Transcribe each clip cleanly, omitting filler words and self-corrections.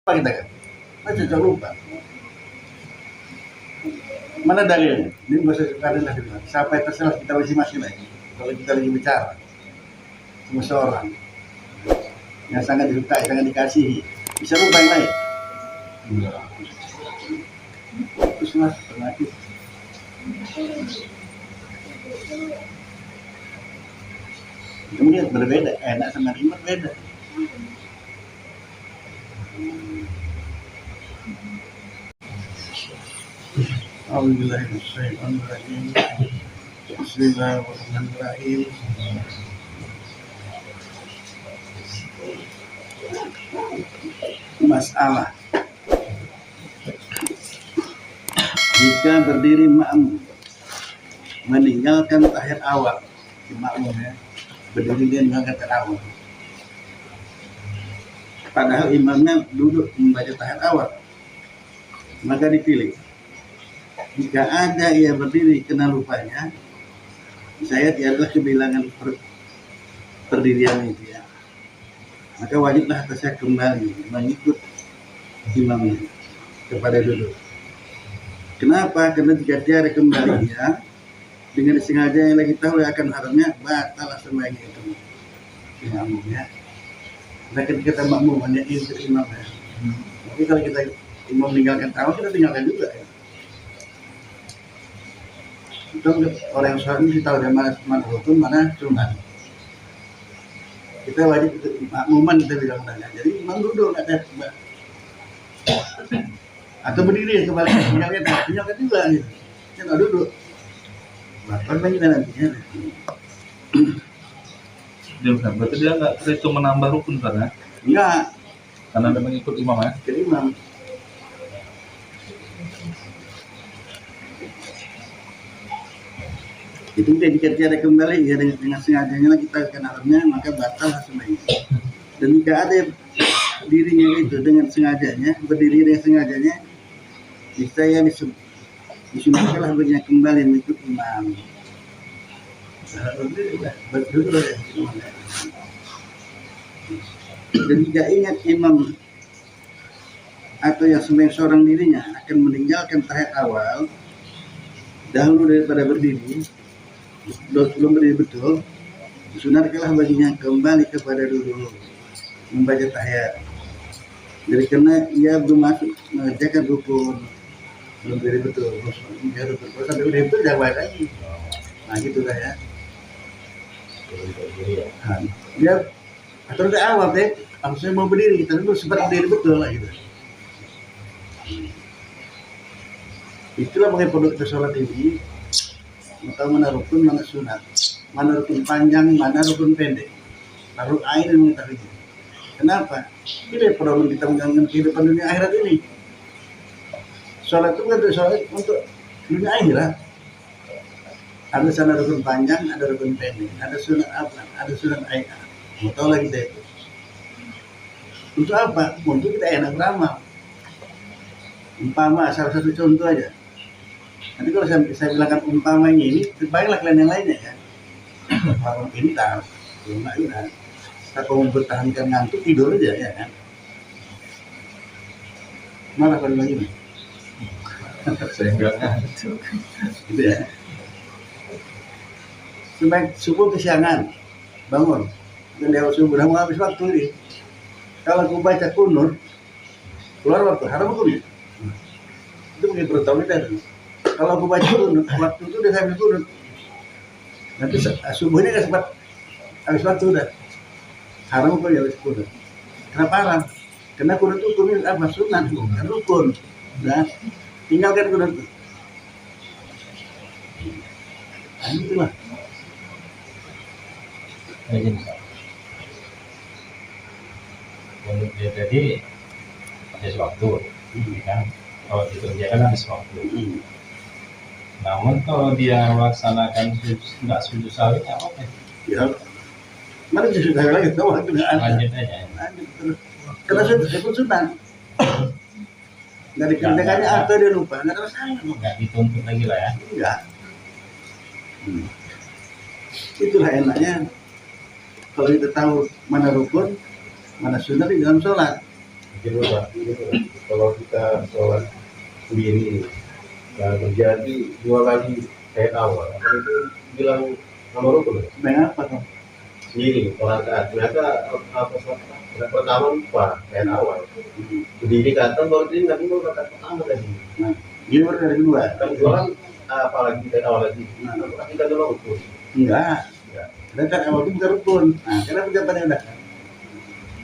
Apa kita kan? Masih suka lupa. Mana dalilnya? Ini bahasa sekali lah dibilang. Sampai terserah kita masing-masing lagi. Kalau kita lagi bicara sama seorang yang sangat disukai, sangat dikasihi, bisa lupa yang lain. Terus mas, termati. Kemudian berbeda, enak sama nikmat beda. Alhamdulillahirrahmanirrahim. Bismillahirrahmanirrahim. Masalah jika berdiri makmum meninggalkan tahiyat awal, makmum ya, berdiri dia meninggalkan tahiyat awal, padahal imamnya duduk membaca tahiyat awal, maka dipilih. Jika ada ia berdiri kena lupanya, saya adalah kebilangan perdirian itu ya, maka wajiblah atasnya kembali mengikut imamnya kepada duduk. Kenapa? Karena jika dia ada kembalinya dengan sengaja yang lagi tahu akan haramnya, batal sembahyang itu imamnya. Nah ketika kita makmum hanya ikut imamnya. Tapi kalau kita imam meninggalkan tahu, kita tinggalkan juga ya. Itu orang yang sholat ini tahu dari mana rukun, mana sunat. Kita wajib makmuman, kita bilang tanya. Jadi imam duduk nggak ada atau berdiri kembali tinggalkan juga gitu. Kita nggak duduk. Bahkan kita nantinya. Berarti dia nggak terhitung menambah rukun karena? Enggak. Karena ada mengikut imam ya? Jadi imam. Itu jika tiada kembali ya dengan sengajanya kita akan haramnya, maka batal semuanya. Dan jika ada dirinya itu dengan sengajanya, berdiri dengan sengajanya, bisa yang disunahkanlah baginya kembali mengikut imam. Dan jika ingat imam atau yang sembahyang seorang dirinya akan meninggalkan tahiyat awal dahulu daripada berdiri, sebelum berdiri betul, disunahkanlah baginya kembali kepada dulu membaca tahiyat. Jadi karena ia belum masuk mengerjakan rukun, belum berdiri betul, kalau sampai berdiri betul jangan balik lagi. Nah gitu lah ya. Nah, dia atau dari awal deh, harusnya mau berdiri, tapi belum sempat berdiri betul lah gitu. Itulah makanya produk sholat ini. Tahu mana rukun, mana sunat, mana rukun panjang, mana rukun pendek, taruh air dan mengetahui. Kenapa? Ini problem kita mengganggu kehidupan dunia akhirat ini. Sholat itu bukan sholat untuk dunia akhirat. Ada sana rukun panjang, ada rukun pendek, ada sunat apa, ada sunat air. Mau tahu lagi deh. Untuk apa? Untuk kita enak beramal. Umpama salah satu contoh aja. Nanti kalau saya bilangkan umpamanya ini, terbaiklah kalian yang lainnya ya. Orang pintar, belum enggak. Kalau mempertahankan ngantuk tidur aja ya kan. Malah kalau lagi nih. Saya enggak ngantuk. Gitu ya. Sampai subuh kesiangan, bangun. Dan lewat subuh, udah mau habis waktu ini. Kalau aku baca kunut, keluar waktu, haram hukumnya. Itu mungkin perlu tahu kita. Kalau aku baca kunut, waktu itu udah habis kunut. Nanti subuhnya nggak sempat habis waktu udah. Haram kok ya habis kunut. Kenapa haram? Karena kunut itu hukumnya apa? Sunat, bukan rukun. Nah, tinggalkan kunut itu. Nah, itulah. Untuk dia tadi habis waktu, kan? Kalau dikerjakan habis waktu. Namun kalau dia melaksanakan nggak sujud sahwi, apa? Ya, mana sujud sahwi lagi? Tahu waktu nggak ada. Lanjut aja. Lanjut terus. Karena sujud pun sunat. Nggak dikerjakannya atau dia lupa, nggak ada masalah. Nggak dituntut lagi lah ya. Enggak. Itulah enaknya kalau kita tahu mana rukun, mana sunat di dalam sholat. Gitu Pak, gitu. Kalau kita sholat sendiri dan terjadi 2 kali ayat awal, apa itu bilang nomor rukun ya? Sebenarnya apa tuh? Sendiri rakaat. Ternyata apa sholat pertama lupa ayat awal. Berdiri ke atas baru ingat itu rakaat pertama tadi. Nah, dia baru dari kedua. Kan dua kan apalagi ayat awal lagi. Nah, Tapi kita dulu rukun. enggak. Ya. Dan kan awal itu bukan rukun. Nah, kenapa jawabannya udah?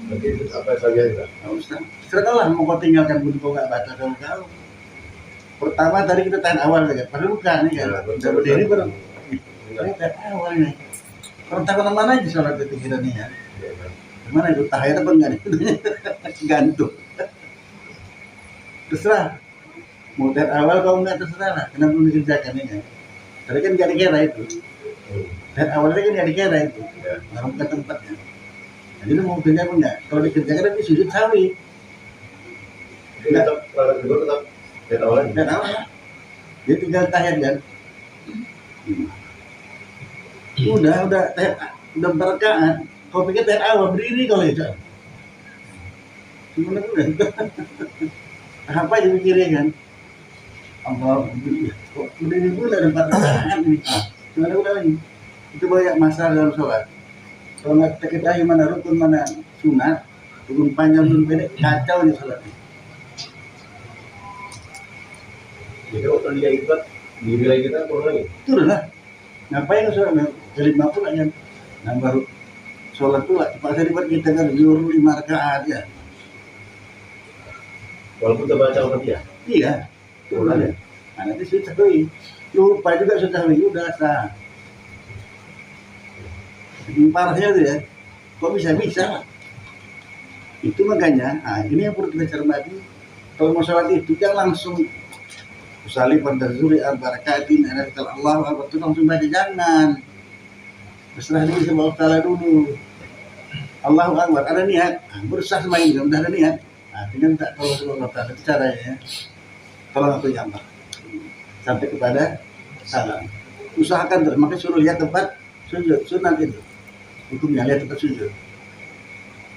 Berarti itu apa saja enggak? Nggak usah. Serahlah mau kau tinggalkan pun kau nggak baca kalau kau. Pertama tadi kita tahan awal saja. Padahal bukan nih kan. Udah berdiri baru. Ini tahan awal nih. Kalau tak kemana aja sholat itu pikirannya ya. Mana itu tahayat apa enggak nih? Gantung. Terserah. Mau tahan awal kau enggak terserah lah. Kenapa belum dikerjakan ini kan? Tadi kan nggak dikira itu. Dan awalnya kan nggak dikira itu. Baru ke tempatnya. Jadi lu mau kerja apa enggak? Kalau dikerjakan nanti sujud sawi. Tetap rakaat kedua tetap ayat awal lagi. Dan awal dia tinggal tahiyat kan. Udah tahiyat, udah berkaat. Kau pikir tahiyat awal berdiri kalau itu. Gimana udah? Apa yang mikirnya kan? Allah berdiri pun ada 4 rakaat ini. Gimana udah lagi? Itu banyak masalah dalam sholat. Kalau nggak kita ketahui mana rukun mana sunat, rukun panjang rukun pendek, kacau nih sholatnya. Jadi waktu dia ikut diri lagi kita turun lagi. Turun lah. Ngapain sholat? Kelima pula kan. Nah baru sholat pula. Terpaksa dibuat kita kan zuhur 5 rakaat ya. Walaupun kita baca Al-Fatihah. Iya. Turun aja. Nah nanti sudah tahu. Lupa juga sudah tahu. Udah sah. Yang parahnya itu ya. Kok bisa? Itu makanya. Nah ini yang perlu kita cermati. Kalau mau sholat itu jangan langsung Usali pada zuri al-barakatin ada kata Allah itu langsung baca jangan. Berserah diri sama Allah dulu. Allahu Akbar ada niat, berusaha semain udah ada niat. Nah, tinggal tak tahu sama Allah Taala caranya ya. Tolong aku jambak sampai kepada salam. Usahakan terus, makanya suruh lihat tempat sujud sunat itu. Hukumnya lihat tempat sujud.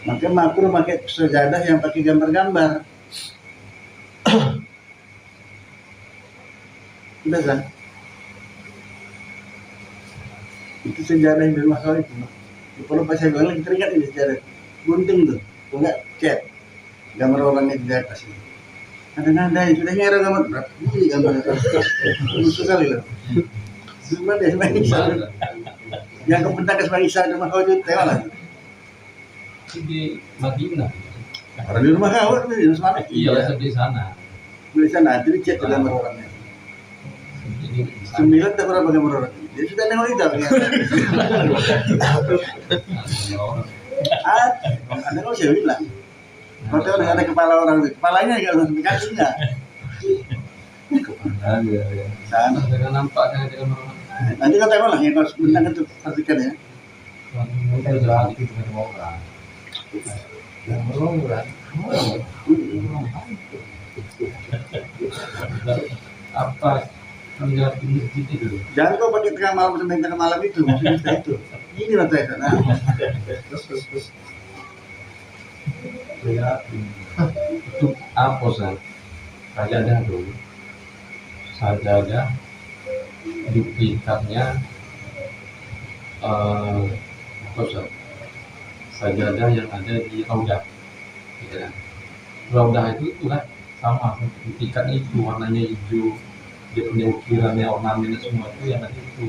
Maka makruh pakai sejadah yang pakai gambar-gambar. Udah kan? Itu sejarah yang bermasalah itu. Kalau pas saya bilang teringat ini sejarah gunting tuh, enggak cat gambar orangnya di atas ini. Ada yang sudah nyerah gambar berapa? Ini gambar musuh kali loh. Cuma deh sebagai Isa. Yang kepentak sebagai Isa di rumah kau itu tengok lah. Di Madinah. Orang di rumah kau di rumah mana? Iya, di sana. Di sana jadi cat gambar orangnya. 9 tak berapa gambar orang. Dia sudah nengok itu. Ada nggak saya bilang. Kalau tahu ada kepala orang itu, kepalanya nggak langsung dikasih nggak. Sana. Dengan nampaknya dengan orang. Nanti kau tengok lah ya kalau sebentar itu perhatikan ya. Kita jalan itu dengan orang. Yang berlonggar. Apa? Enggak di masjid itu. Jangan kau pakai tengah malam sampai tengah malam itu maksudnya itu. Ini lah saya sana. Terus. Ya, itu apa sih? Sajadah dulu. Sajadah duplikatnya apa sih? Sajadah yang ada di Raudah. Ya. Raudah itu kan sama duplikatnya itu warnanya hijau. Dia punya ukirannya, ornamennya semua itu yang ada itu.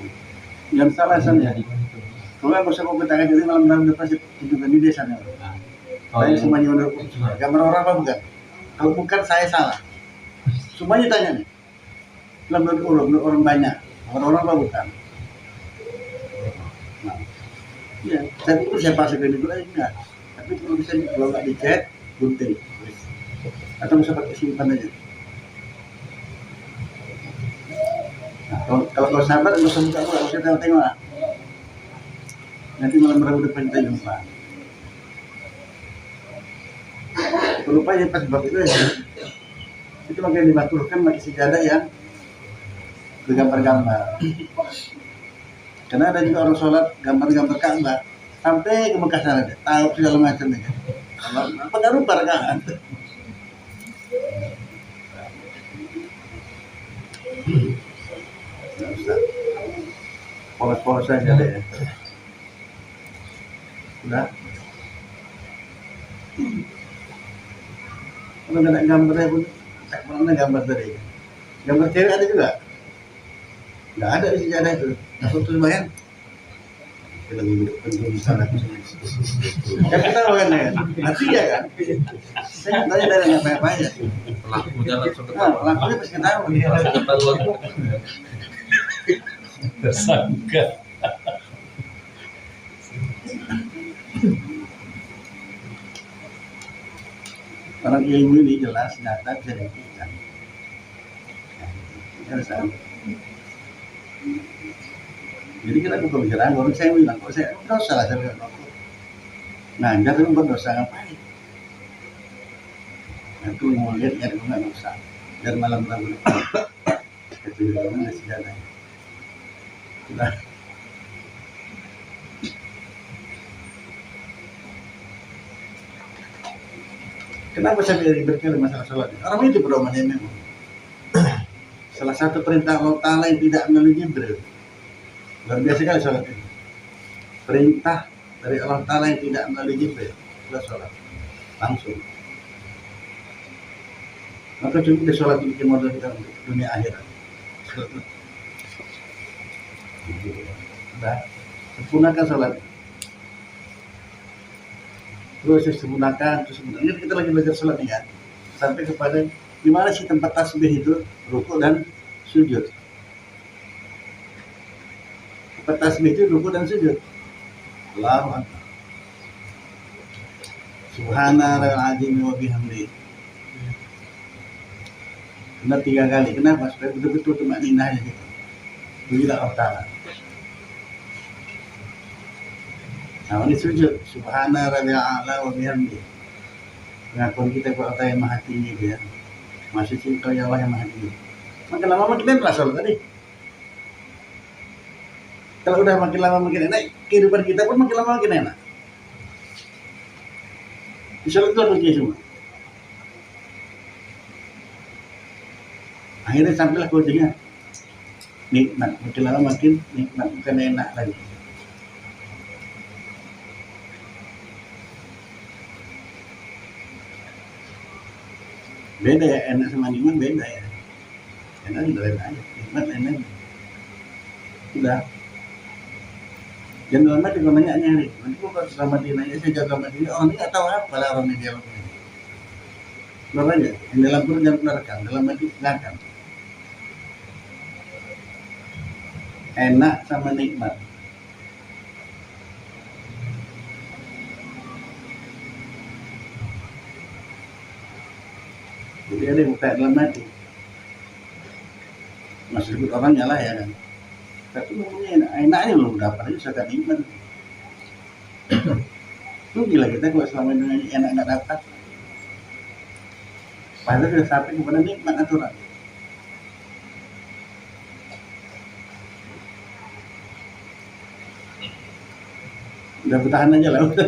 Yang salah sana. Jadi kan itu. Kalau aku bisa komentar jadi malam-malam depan tunjukkan di desa nih. Saya semuanya menurut gambar orang apa bukan? Kalau bukan saya salah. Semuanya tanya nih. Menurut orang banyak. Orang apa bukan? Nah, ya, saya pikir saya pasang ini dulu enggak. Tapi kalau bisa kalau nggak dicat, gunting. Atau bisa pakai simpan aja. Nah, kalau sabar nggak usah buka nggak usah tengok lah. Nanti malam Rabu depan kita jumpa. Lupa ya pas bab itu ya. Itu makanya dimaturkan pakai sejadah yang bergambar-gambar. Karena ada juga orang sholat gambar-gambar Ka'bah sampai ke Mekah sana deh, tahu segala macam ya. Kalau apa nggak rupa kan? Pause saja deh. Udah. Kalau nggak ada gambarnya pun, mana gambar tadi? Gambar cewek ada juga? Nggak ada di sejarah itu. Aku tuh bayang. Kita lagi duduk penting di sana. Kan kita tahu kan ya, artinya kan. Saya kan tanya dari apa ya. Pelakunya langsung Nah, ketahuan. pelakunya pasti ketahuan. Langsung ketahuan. Tersangka. Orang ilmu ini jelas, nyata, bisa dibuktikan. Kan, jadi kita pemikiran, orang saya bilang, kok saya dosa lah saya bilang, ngajar itu berdosa ngapain? Itu mau lihat ya itu nggak dosa, dan malam rabu itu juga nggak sejalan. Sudah. Kenapa saya berkali masalah sholat? Orang itu pedomannya memang. Salah satu perintah Allah Ta'ala yang tidak melalui Jibril. Luar biasa sekali sholat ini. Perintah dari Allah Ta'ala yang tidak melalui Jibril. Sudah sholat. Langsung. Maka cukup di sholat bikin modal kita untuk dunia akhirat. Sudah. Sempurnakan sholat. Terus sempurnakan, terus sempurnakan. Ini kita lagi belajar sholat nih kan. Sampai kepada di mana sih tempat tasbih itu, rukuk dan sujud. Tempat tasbih itu rukuk dan sujud. Allahu Akbar. Subhanallahil azim wa bihamdi. Benar 3 kali. Kenapa? Supaya betul-betul tumakninahnya gitu. Pujilah Allah Ta'ala. Nah, ini sujud. Subhanallahil a'la wa bihamdi. Pengakuan kita kepada Allah yang maha tinggi dia. Masih cinta ya Allah yang maha tinggi. Makin lama makin enak sholat tadi. Kalau udah makin lama makin enak, kehidupan kita pun makin lama makin enak. Di sholat itu harus semua. Akhirnya sampailah kuncinya. Nikmat, makin lama makin nikmat, bukan enak lagi. Beda ya, enak sama nikmat beda ya. Enak juga lain aja, nikmat lain aja. Sudah. Dan dalam hati kalau nanya nanti kok selama dia nanya saya jaga sama dia, orang ini nggak tahu apa lah orang ini dialog ini. Keluar aja, yang dalam Quran jangan keluarkan, dalam hati silakan. Enak sama nikmat. Jadi ada yang kayak dalam hati. Masih sebut orangnya lah ya kan. Tapi ngomongnya enaknya belum dapat aja sudah nikmat. Lu gila kita kalau selama ini enak nggak dapat. Padahal sudah sampai kepada nikmat aturan. Udah bertahan aja lah. Udah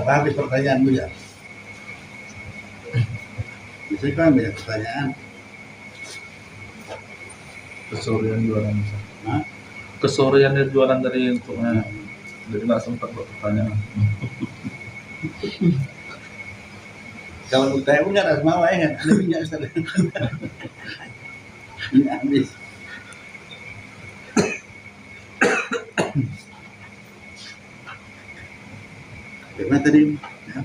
habis pertanyaan bu ya. Bisa kan banyak pertanyaan. Kesorean jualan. Hah? Kesorean dia jualan dari untuknya. Jadi nggak sempat buat pertanyaan. Kalau saya punya ada semua ya kan, ada minyak Ustaz. Minyak habis. Bagaimana tadi? Ya.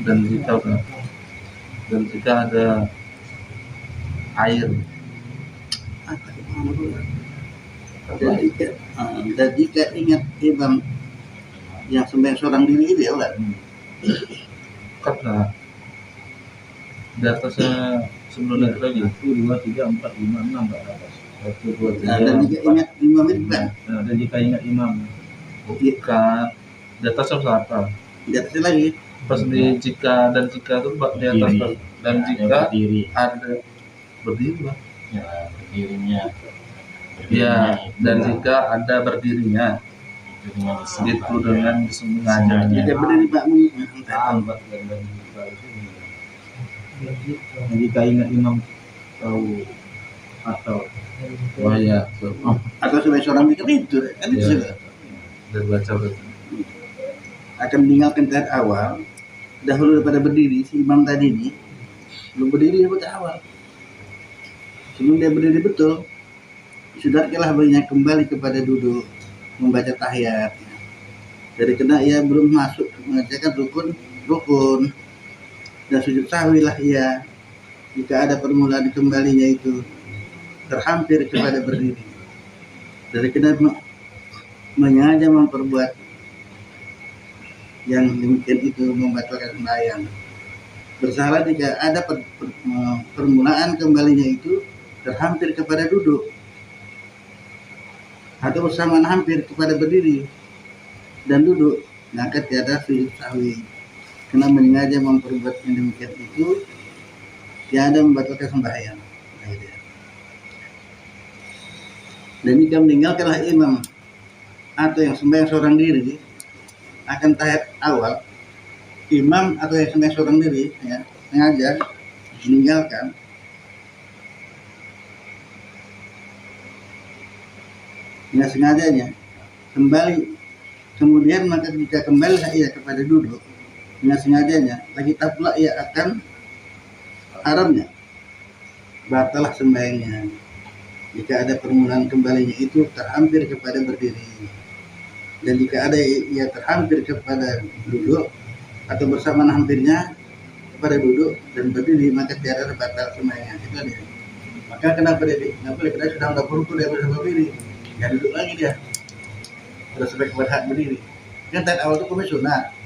Dan jika ada air Dan jika ingat imam yang sembahyang seorang diri itu ya kan? karena di atasnya sebelum itu lagi 1, 2, 3, 4, 5, 6 Pak atas. 1, 2, 3. Nah, dan jika ingat imam itu kan Nah, dan jika ingat imam bukan di atas apa? di atasnya lagi. Pas di jika dan jika itu Pak, di atas Pak. Dan jika berdiri, ada berdiri Pak. ya berdirinya, Ya, dan jika ada berdirinya berdirinya bisa, itu Pak, dengan ya. sengaja. Jika berdiri Pak Tahu Pak, dan jika itu. Dan jika ingat imam tahu atau ya atau sebagai seorang mikir itu kan itu juga dan baca berarti. akan meninggalkan tahap awal dahulu daripada berdiri. Si imam tadi ini belum berdiri daripada awal, sebelum dia berdiri betul sudah banyak kembali kepada duduk membaca tahiyat. Dari kena ia belum masuk mengerjakan rukun dan sujud sahwi lah ia jika ada permulaan kembalinya itu terhampir kepada berdiri. Dari kena mengaja memperbuat yang demikian itu membatalkan sembahyang. Bersalah jika ada permulaan kembalinya itu terhampir kepada duduk atau bersamaan hampir kepada berdiri dan duduk, maka tiada sujud sahwi. Kena menyengaja memperbuat yang demikian itu tiada membatalkan sembahyang. Dan jika meninggalkanlah imam atau yang sembahyang seorang diri akan tahap awal, imam atau yang sembahyang seorang diri ya sengaja meninggalkan dengan sengajanya kembali, kemudian maka jika kembali ia kepada duduk dengan sengajanya lagi tak pula ia akan haramnya batalah sembahyangnya jika ada permulaan kembalinya itu terhampir kepada berdiri, dan jika ada ia terhampir kepada duduk atau bersamaan hampirnya kepada duduk dan berdiri maka tiada batal sembahyangnya. Itu dia. Maka kenapa dia sudah nggak perlu dia bisa berdiri, ya duduk lagi dia terus sampai kepada hak berdiri. Kan tahap awal itu kami sunat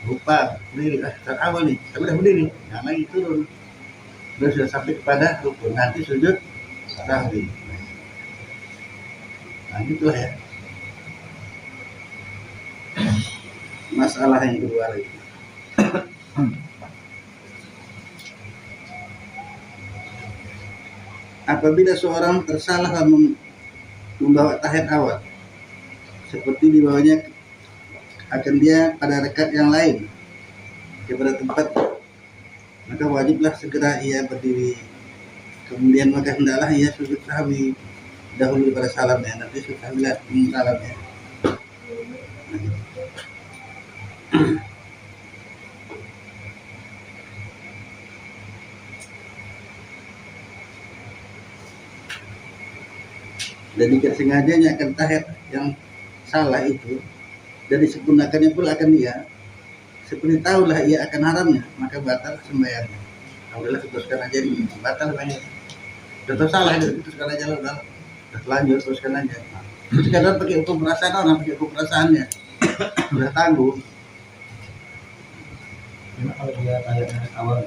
lupa berdiri, tahap awal nih tapi udah berdiri, nah lagi turun terus sudah sampai kepada rukun, nanti sujud sahwi. Nah gitulah ya masalah yang kedua lagi. Apabila seorang tersalah membawa tahiyat awal seperti dibawanya akan dia pada rakaat yang lain kepada tempat, maka wajiblah segera ia berdiri, kemudian maka hendaklah ia sujud sahwi dahulu pada salamnya, nanti sujud sahwi lah salamnya. Dan jika sengajanya akan tahiyat yang salah itu dan disempurnakannya pula akan dia seperti tahulah ia akan haramnya, maka batal sembahyangnya. Alhamdulillah teruskan aja ini batal sembahyangnya. Udah salah itu teruskan aja lah, udah lanjut teruskan aja. Sekarang pakai hukum perasaan, orang pakai hukum perasaannya udah tanggung. Cuma kalau dia tanya awal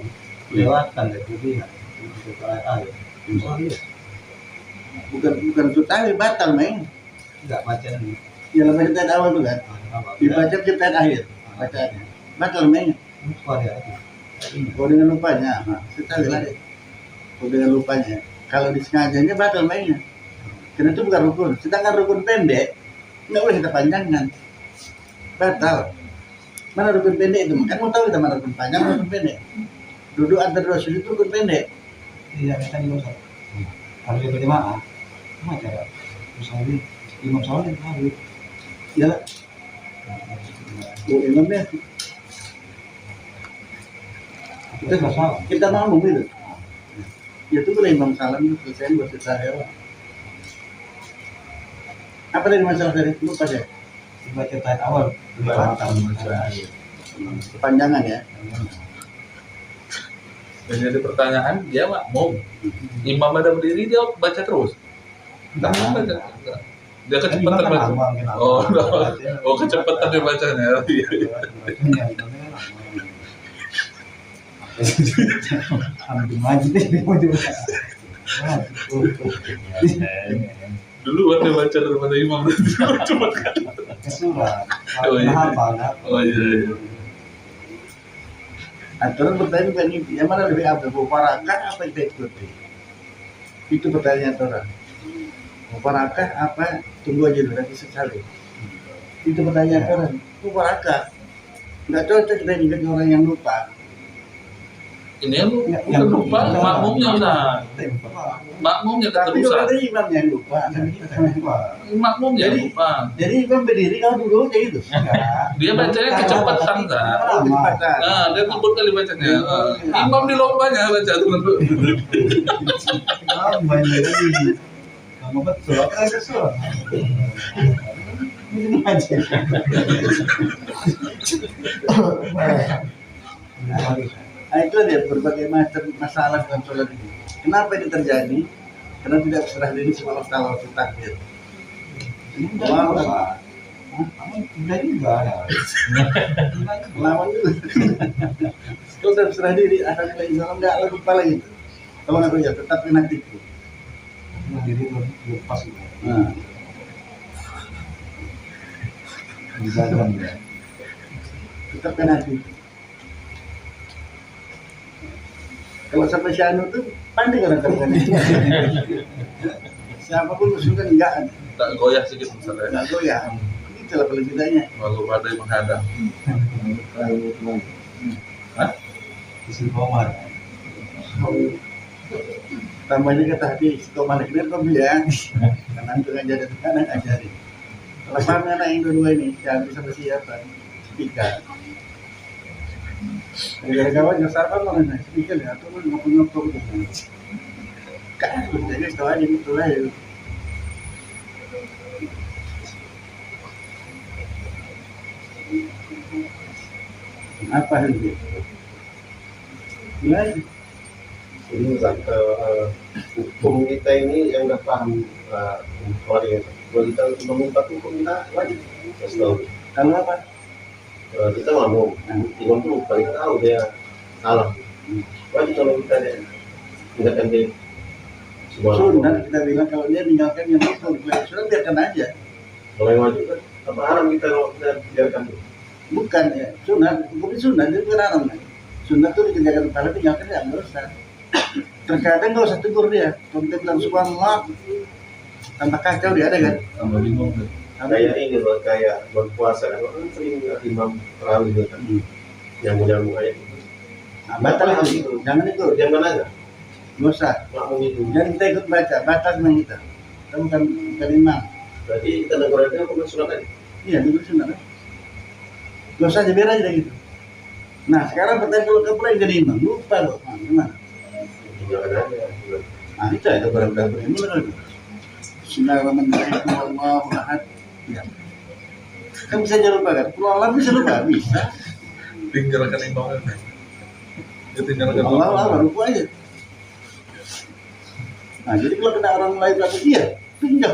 lewatkan dari kelebihan untuk ayat bukan sutawi batal main. nggak baca nih Ya lebih dari awal tuh kan dibaca cerita akhir bacaannya batal main. Kalau dengan lupanya, kita lah deh. Kalau dengan lupanya, kalau disengajanya batal mainnya. Karena itu bukan rukun. Sedangkan rukun pendek nggak boleh kita panjangkan, batal. Mana rukun pendek itu? Kan mau tahu kita mana rukun panjang, mana rukun pendek. Duduk antara dua sujud itu rukun pendek. iya kita juga usah kalau dia berjemaah sama cara usahawi imam sholat harus Ya, imamnya kita nggak salah kita mau gitu. Ya itu boleh imam salam itu selesai buat kita ya. Apa dari masalah dari itu lupa ya? baca ayat awal lewatkan Kepanjangan ya. Dan jadi pertanyaan dia makmum, imam ada berdiri dia baca terus. enggak Baca. Dia kecepatan baca. Oh kecepatan dia bacanya. Ambil maju deh, maju. Dulu ada baca daripada imam coba kan. Kesurat. Oh, iya. Hafal. Oh iya. Aturan bertanya bukan itu, yang mana lebih apa? Mufarakah apa yang ikuti? Itu pertanyaan orang. Mufarakah apa? Tunggu aja dulu nanti sekali. Itu pertanyaan orang. Mufarakah. Nggak cocok kita ingat orang yang lupa. Ini yang lupa, makmumnya Ustaz. Makmumnya Tapi kalau keterusan. ada imam yang lupa. Makmumnya lupa. Jadi imam berdiri kalau dulu aja gitu. Dia bacanya kecepatan kan. Kecepatan. Nah, dia tumpul kali bacanya. Imam di lombanya baca tuh. Main lagi. Kamu betul apa kesurat? Ini aja. Nah, itu dia berbagai macam masalah dalam sholat ini. Kenapa ini terjadi? Karena tidak berserah diri sama Allah Taala waktu takbir. Udah juga ada. Lawan itu. Kalau sudah berserah diri, alhamdulillah nggak lalu lupa lagi. Kalau nggak kerja, tetap inaktif. Diri lepas itu. Nah, Dijaga dia. tetap inaktif. Kalau sampai si Anu tuh pandai orang terkena. Siapapun usulkan enggak ada. Tak goyah sedikit misalnya. Enggak goyah. Itulah paling bedanya. Walau ada yang menghadap. Hah? Isi Komar. Tambahnya kata hati istiqomah lagi kau ya. Karena itu ngajarin anak ajarin. Kalau sama anak yang kedua ini, siapa sama siapa? Speaker. Gara-gara nyasar kan orang naik speaker ya, atau ngopong-ngopong gitu. Kan, jadi tahu aja gitu lah ya. Apa itu? Ya, Jadi hukum kita ini yang nggak paham soal ini. Kalau kita mengumpat hukum kita wajib kasih tahu. kalau apa? Kita ngomong, imam tuh paling tahu dia salah. Wajib kalau kita dia ingatkan dia. Sunnah kita bilang kalau dia meninggalkan yang rukun, sudah biarkan aja. Kalau yang wajib kan apa haram kita kalau kita biarkan tuh. Bukan ya, sunnah, hukum sunnah itu bukan haram. Sunnah itu dikerjakan kepala tinggalkan ya nggak usah. Terkadang nggak usah tegur dia, kalau kita bilang subhanallah, tanpa kacau dia ada kan? Tambah bingung tuh. Kayak ini loh, kayak berpuasa kan orang sering imam terawih gitu kan. Nyambung aja. Nah, batal itu, jangan ikut, Jangan aja. nggak usah. Makmum itu. Jangan kita ikut baca, batas memang kita. Kita bukan imam. Berarti kita negara itu surat aja. Iya, itu sunnah. Nggak usah biar aja gitu. Nah, sekarang pertanyaan kalau kepala yang jadi imam, lupa loh, gimana? Jangan aja. Nah, itu ada beberapa ilmu kan. Bismillahirrahmanirrahim. Allahu ahad. Ya. Kan bisa aja lupa kan? Kalau Allah bisa lupa, bisa. Tinggalkan imam kan. Dia tinggalkan Allah lupa aja. Nah, jadi kalau kena orang lain berarti iya, tinggal.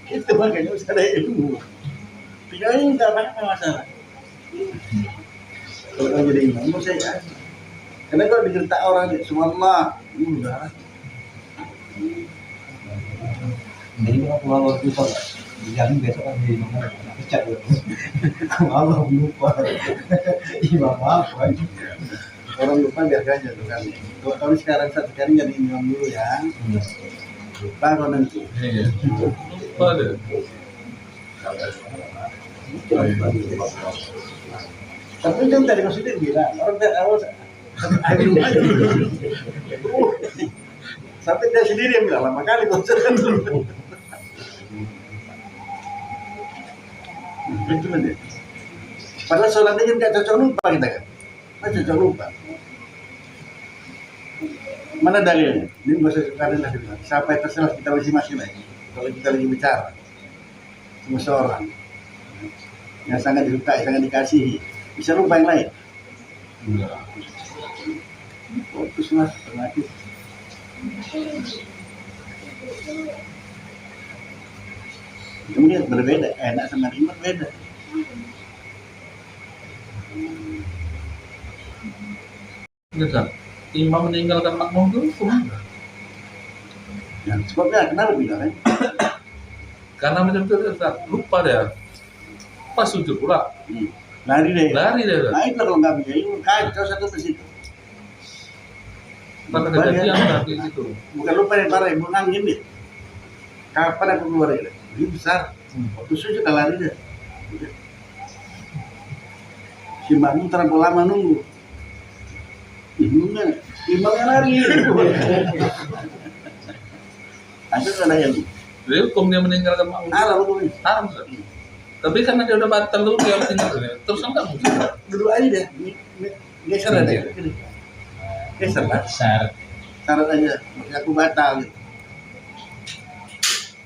Itu makanya harus ada ilmu. Tinggal ini nggak banyak masalah. Kalau jadi imam, saya karena kalau digertak orang subhanallah, udah. Jadi kalau keluar waktu itu, dijamin besok kan di nomor pecat dulu. Allah lupa. Imam apa? Orang lupa biar aja tuh kan. Kalau sekarang sekarang jadi imam dulu ya. Lupa kalau nanti. Iya. Lupa deh. Tapi kan tadi maksudnya bilang orang dari awal sampai dia sendiri yang bilang lama kali konsen dulu. Itu dia. Padahal sholatnya kan nggak cocok lupa kita kan. Nggak cocok lupa. Mana dalilnya? Ini bahasa sekarang lah bilang. Siapa yang tersalah kita masing-masing lagi. Kalau kita lagi bicara sama seorang yang sangat disukai, sangat dikasihi, bisa lupa yang lain. Fokus lah, relatif. Kemudian berbeda, enak sama nikmat beda. Enggak, imam meninggalkan makmum dulu. Ya, sebabnya kenapa bilang kan? Karena macam itu Ustaz, lupa dia. Pas sujud pula, Lari deh. lari dia. Nah itu kalau nggak bisa, itu kacau satu di situ. Pada Lupa dia. kejadian Ustaz, di situ. Bukan lupa yang parah, ibu angin deh. Kapan aku keluar ya? Ini besar. Waktu sujud udah lari deh. Udah. Si makmum terlalu lama nunggu. Imamnya lari. Ada ada yang Jadi hukum dia meninggalkan makmum. arah hukumnya. Haram Ustaz. Tapi karena dia udah batal dulu dia tinggal terus enggak mungkin. Duduk aja deh. Geser aja. Gini. Geser lah. Syarat aja. Makanya aku batal gitu.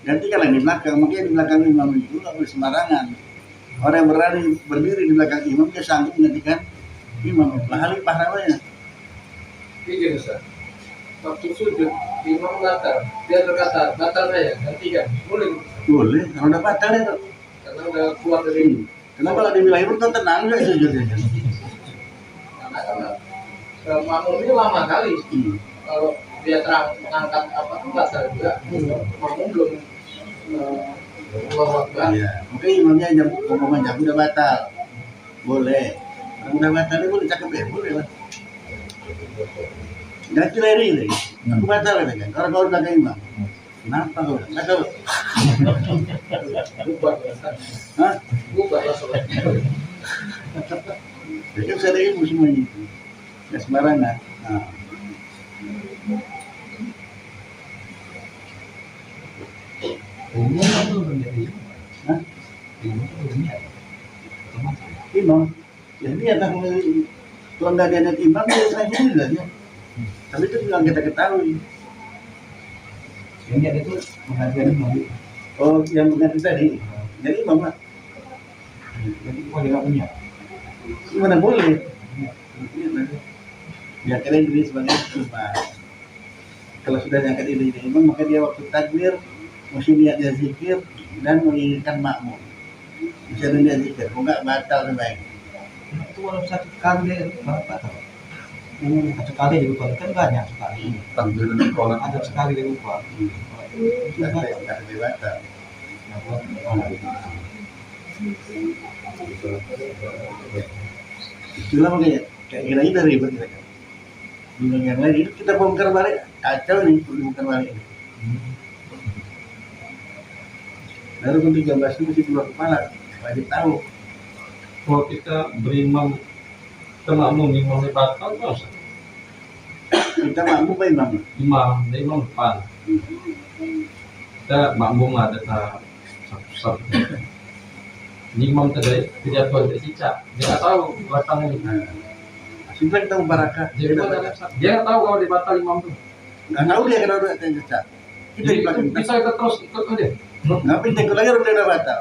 Nanti kalau di belakang, makanya di belakang imam itu nggak boleh sembarangan. Orang yang berani berdiri di belakang imam dia sanggup menggantikan imam. Lahali pahalanya. Begini Ustaz, waktu sujud imam batal, dia berkata batal saya gantikan, boleh Boleh. Kalau udah batal itu. karena udah keluar dari Kenapa kalau dibilang itu tuh tenang nggak sujudnya? karena makmum ini lama kali. Hmm. Kalau dia terang mengangkat apa tuh batal juga. Makmum belum Allahu Akbar. Iya. Oke imamnya jam ngomong jam udah batal. Boleh. Kalau udah batal dia boleh cakep ya, boleh lah. Ganti lari lagi. Aku batal kan. Kalau kau belakang imam. Kenapa kau? Nggak tahu. Bubar Ustaz. Hah? Bubar lah sholat. Ya kan saya ada ilmu semuanya itu. Ya sembarangan. Nah. Ini kan tuh menjadi Hah? ini tuh ini ya. Otomatis. Imam. Ya dia tak kalau nggak ada niat imam dia saja lah dia. Tapi itu juga kita ketahui. Yang dia itu menghargai mobil. Oh, yang mengganti tadi. Jadi imam lah. Jadi kok dia nggak punya. Gimana boleh? Ya kalian diri sebagai imam. Kalau sudah diangkat diri imam maka dia waktu takbir mesti niatnya zikir dan menginginkan makmum. Bisa dia zikir, kok nggak batal sebaik. Itu walau satu kali dia batal. Satu kali dia lupa kan banyak sekali. Takbir dan sholat. Ada sekali dia lupa. Nggak ada batal. Itulah makanya kayak kira-kira dari ribet mereka. Bilang yang lain itu kita bongkar balik kacau nih perlu bongkar balik. Lalu pun 13 itu mesti keluar kepala wajib tahu. Kalau kita berimam kita makmum imamnya batal nggak usah. Kita makmum apa imam? Imam depan. Kita makmum ada tahap satu. Ini imam tadi kejatuhan dari cicak, dia nggak tahu batalnya. Sudah kita mubarakah. Dia nggak tahu kalau dia batal imam tuh. Nggak tahu dia kena udah cecak. Kita Jadi di belakang bisa kita. kita terus ikut aja. Ngapain ikut lagi orang dia udah batal.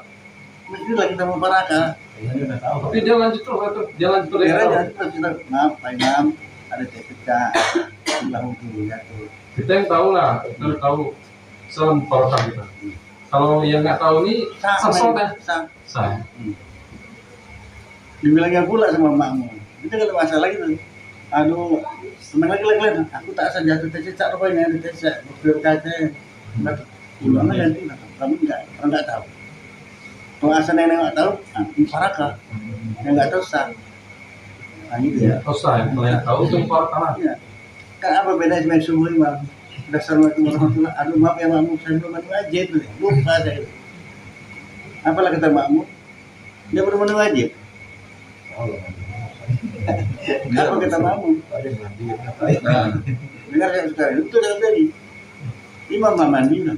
Mesti lah kita mubarakah. Dia udah tahu. Tapi dia lanjut terus atau dia lanjut terus. Biar aja kita maaf Pak Imam ada cecak. Bilang dulu ya tuh. Kita yang tahu lah, kita tahu Islam barokah kita. Kalau yang nggak tahu nih sesat ya. Saya. Dibilangnya pula sama makmu. Itu kalau masalah gitu. Aduh, senang lagi lain. Aku tak asal jatuh tercecak rupanya ada tercecak. Berkaca. Ulang ganti. Kamu enggak, orang enggak tahu. Kalau asal nenek enggak tahu, mufarakah. Yang enggak tahu sah. Nah gitu ya. Selesai. Kalau yang tahu itu barokah. Iya. Kan apa bedanya dengan subuh imam? Assalamualaikum warahmatullahi wabarakatuh. Aduh maaf ya makmu, saya belum mandi wajib. Lupa saya. Apalah kata makmu? Dia belum mandi wajib. Apa kata makmu? Ada yang mandi. Nah, Dengar yang sekarang itu dalam dari imam nggak mandi lah.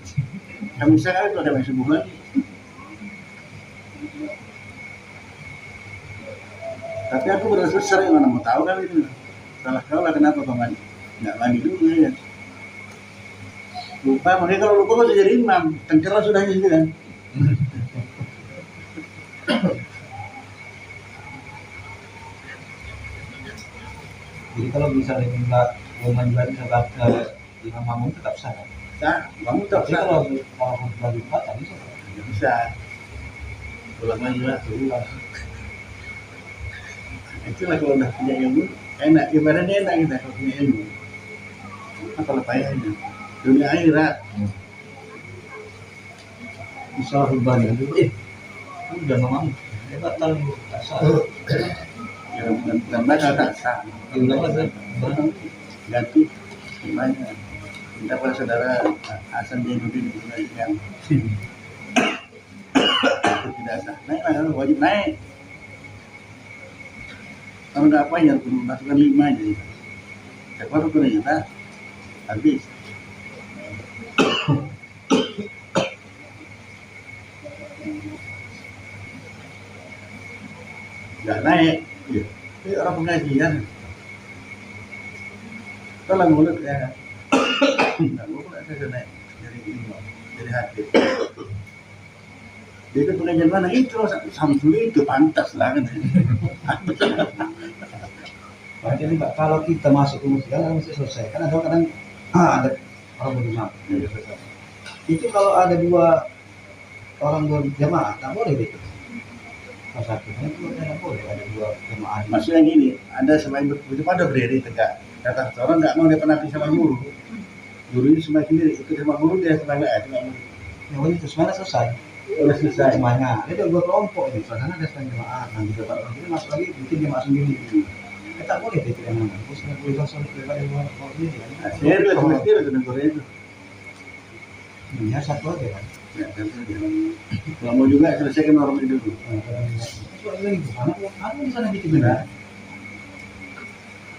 Kami sekarang itu ada yang subuh lagi. Tapi aku berasa sering mana mau tahu kan itu. Salah kau lah kenapa kau mandi? Nggak mandi dulu ya. Lupa, makanya kalau lupa masih jadi imam. Tengkeras sudah gitu kan. Jadi kalau bisa nggak mau mandi lagi tetap imam makmum tetap sah. Kan? Nah, kamu tak Tapi usah. kalau lagi batal bisa. Nggak bisa. Ulang lagi lah. Itulah kalau udah punya ilmu, enak. Ibaratnya enak kita kalau punya ilmu. Apa payahnya? Dunia akhirat. Misal hubungan itu, udah ngomong, batal tak sah. Dan bakal tak sah. Diulang lagi. Ganti semuanya. Kita pada saudara Hasan Jainuddin dikembalikan. Itu tidak sah. Naik lah, wajib naik. Kalau nggak apa ya perlu masukkan 5 aja. Siapa rukunnya kita habis. Nggak naik. Iya. Ini orang pengajian. Kalau mulut ya. Nggak boleh saya naik dari ini, dari hati. Dia ke pengajian mana itu Samsul itu pantas lah kan. Jadi Pak, kalau kita masuk ke masjid kan mesti selesai. Kan ada kadang ada orang berjamaah. Itu kalau ada 2 orang berjamaah, tak boleh itu. Salah satunya itu tidak boleh ada 2 jamaah. Maksudnya gini, ada semakin begitu pada berdiri tegak. Kata orang nggak mau dia penati sama guru. Gurunya semakin sendiri, ikut sama guru dia semakin Yang itu semuanya selesai. udah selesai. Semuanya. Itu 2 kelompok ini. Soalnya ada setengah jamaah. Nanti dapat orang ini masuk lagi, bikin jamaah sendiri. Kita boleh itu yang mana? Terus nggak boleh langsung daripada luar kalau ini kan? Saya itu semestinya itu negara itu. Ya satu aja kan. Ya, kalau mau juga selesaikan norma itu dulu. Soalnya ini bukan aku di sana bikin benar.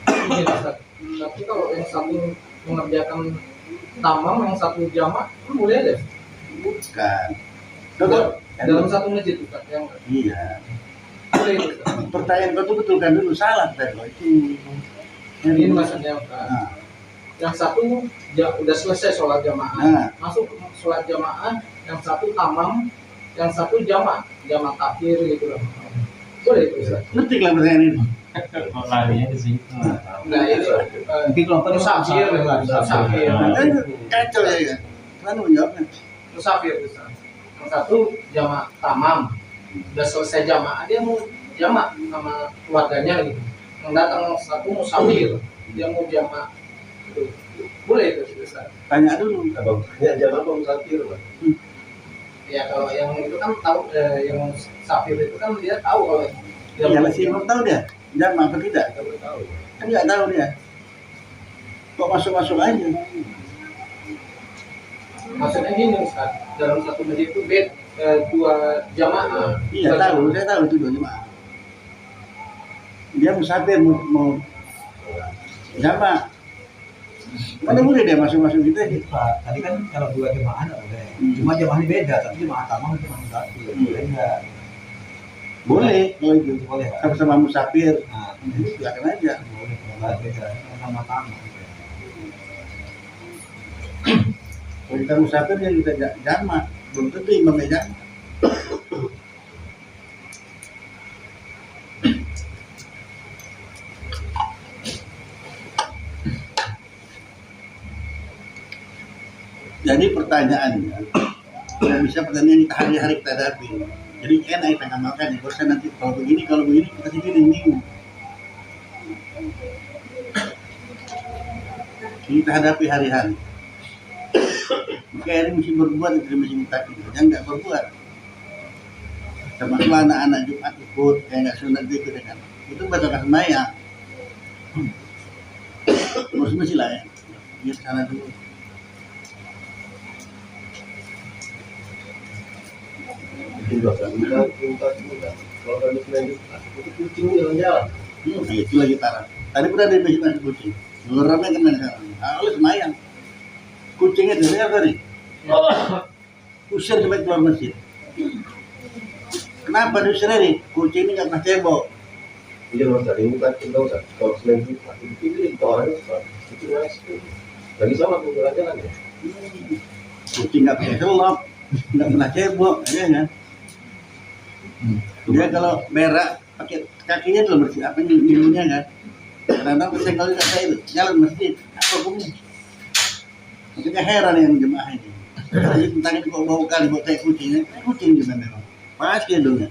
Iya, Ustaz. Tapi kalau yang satu mengerjakan tambang, yang satu jamak, kan boleh aja. Bukan. Contoh, Dalam satu masjid, Ustaz. Yang iya. boleh itu, Ustaz. Pertanyaan kau tuh betulkan dulu salah tadi loh itu. Ini maksudnya, Ustaz. Nah, Yang satu udah selesai sholat jamaah, Nah. masuk sholat jamaah, yang satu tamam, yang satu jamak takbir gitu loh. Boleh itu, Ustaz. ngetik lah pertanyaan ini. Larinya ke situ. Nah, ini Mungkin kelompok musafir, musafir. Kan kacau ya kan. Kan menjawabnya. Musafir, Ustaz. Yang satu jamak tamam, udah selesai jamaah, dia mau jamak sama keluarganya gitu. Yang datang satu musafir, dia mau jamak gitu. Boleh itu, Ustaz. Tanya dulu. Abang banyak jamaah apa musafir, Pak? Ya kalau yang itu kan tahu, yang musafir itu kan dia tahu kalau dia Ya mau masih belum tahu dia. Jamaah apa tidak? Kita belum tahu. Kan nggak tahu dia. Kok masuk-masuk aja. maksudnya gini, Ustaz. Dalam satu masjid itu 2 jamaah. Iya tahu, saya tahu itu 2 jemaah. Dia musafir mau jamaah. Mana boleh dia masuk-masuk gitu aja. Pak, tadi kan kalau 2 jemaah nggak boleh. Cuma jemaahnya beda, tapi jemaah tamam cuma satu. Boleh nggak? Boleh kalau itu. Boleh Pak. Sama-sama musafir. Nah, Jadi silakan aja. boleh kalau beda, sama tamam. Kalau kita musafir ya kita jamaah. Belum tentu imamnya jamaah. Jadi pertanyaannya, tidak bisa pertanyaan kita hari-hari kita hadapi. Jadi enak kita ngamalkan ya. Kalau nanti kalau begini kita sendiri bingung. Kita hadapi hari-hari. Maka ini mesti berbuat, tidak mesti mutakin. Jangan nggak berbuat. Termasuk anak-anak Jumat ikut, yang nggak sunat ikut kan. Itu batal sembahyang. Mesti lah ya. Dia sana dulu. Juga kan, minta. Kalau kami selanjutnya, itu kucing jalan-jalan. Itu lagi parah. Tadi pernah di masjid masih kucing. Ngeramnya kemana sekarang? Oleh semayang. Kucingnya dengar tadi. Usir sampai keluar masjid. Kenapa diusir ini? Kucing ini nggak pernah cebok. Iya mas, tadi bukan kita usah. Kalau selain itu kita orang itu ngasih. Lagi sama tuh jalan-jalan ya. Kucing nggak pakai selop, nggak pernah cebok, ya kan? Dia kalau berak pakai kakinya dulu bersih, apa nyiumnya kan? Kadang-kadang kesenggol juga saya itu jalan masjid, apa hukumnya? Makanya heran yang jemaah ini. Jadi tentang itu kok bau kali buat kayak kucingnya, kucing juga memang. Pasti dong ya.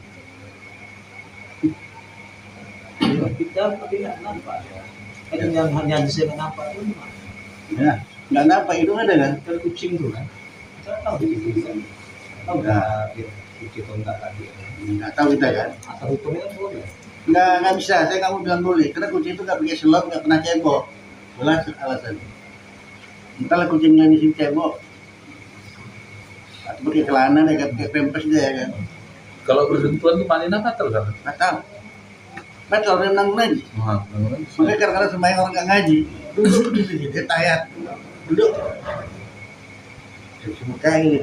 kita tapi nggak nampak ya. Kan yang hanya bisa nampak itu Ya, nggak nampak itu ada kan? kalau kucing tuh kan. Kita tahu di situ kan. Tahu nggak kucing atau enggak tadi. Nggak tahu kita kan? Asal hukumnya kan boleh. Nggak bisa, saya nggak mau bilang boleh. Karena kucing itu nggak pakai selop, nggak pernah cebok. Jelas alasan. Entahlah kucing yang di sini cebok. Atau pakai celana, dia pakai pampers dia ya kan? Kalau bersentuhan tuh manina batal kan? Batal. Batal orang menang ngaji. Wah, Makanya kadang-kadang sembahyang orang nggak ngaji, duduk di sini, dia tayat, duduk. Suka gitu.